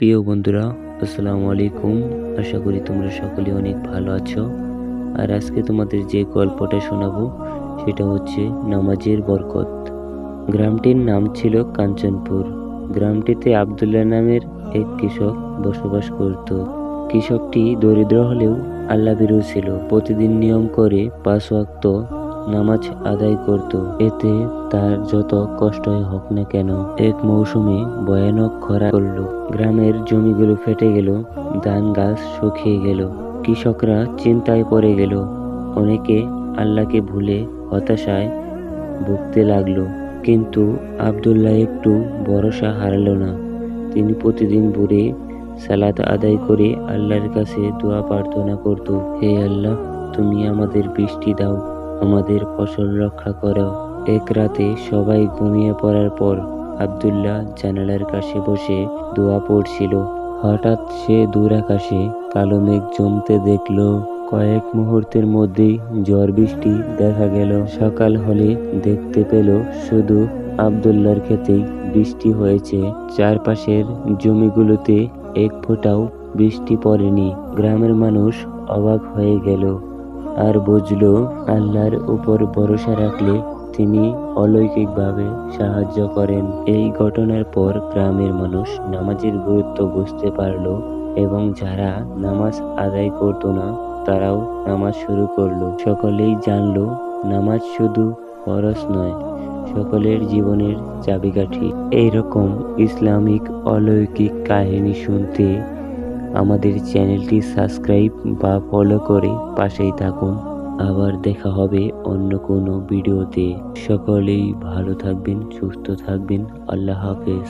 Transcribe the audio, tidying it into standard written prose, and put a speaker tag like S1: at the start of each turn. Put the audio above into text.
S1: প্রিয় বন্ধুরা, আসসালামু আলাইকুম। আশা করি তোমরা সকলে অনেক ভালো আছো। আর আজকে তোমাদের যে গল্পটা শোনাবো সেটা হচ্ছে নামাজের বরকত। গ্রামটির নাম ছিল কাঞ্চনপুর। গ্রামটিতে আব্দুল্লাহ নামের এক কৃষক বসবাস করত। কৃষকটি দরিদ্র হলেও আল্লাহভীরু ছিল। প্রতিদিন নিয়ম করে 5 ওয়াক্ত নামাজ আদায় করত। এতে তার যত কষ্টই হোক না কেন। এক মৌসুমে ভয়ানক খরা পড়ল। গ্রামের জমিগুলো ফেটে গেল, ধান গাছ শুকিয়ে গেল। কৃষকরা চিন্তায় পড়ে গেল। অনেকে আল্লাহকে ভুলে হতাশায় ভুগতে লাগলো। কিন্তু আব্দুল্লাহ একটু ভরসা হারালো না। তিনি প্রতিদিন ভোরে সালাত আদায় করে আল্লাহর কাছে দোয়া প্রার্থনা করত। হে আল্লাহ, তুমি আমাদের বৃষ্টি দাও, আমাদের ফসল রক্ষা করো। এক রাতে সবাই ঘুমিয়ে পড়ার পর আব্দুল্লাহ জানালার কাছে বসে দোয়া পড়ছিল। হঠাৎ সে দূর আকাশে কালো মেঘ জমতে দেখল। কয়েক মুহূর্তের মধ্যেই ঝড় বৃষ্টি দেখা গেল। সকাল হলে দেখতে পেল শুধু আব্দুল্লাহর ক্ষেতেই বৃষ্টি হয়েছে। চারপাশের জমিগুলোতে এক ফোঁটাও বৃষ্টি পড়েনি। গ্রামের মানুষ অবাক হয়ে গেল আর বুঝল আল্লাহর উপর ভরসা রাখলে তিনি অলৌকিকভাবে সাহায্য করেন। এই ঘটনার পর গ্রামের মানুষ নামাজের গুরুত্ব বুঝতে পারল এবং যারা নামাজ আদায় করত না তারাও নামাজ শুরু করলো। সকলেই জানলো নামাজ শুধু ফরজ নয়, সকলের জীবনের চাবিকাঠি। এইরকম ইসলামিক অলৌকিক কাহিনী শুনতে আমাদের চ্যানেলটি সাবস্ক্রাইব বা ফলো করে পাশেই থাকুন। আবার দেখা হবে অন্য কোনো ভিডিওতে। সকলেই ভালো থাকবেন, সুস্থ থাকবেন। আল্লাহ হাফেজ।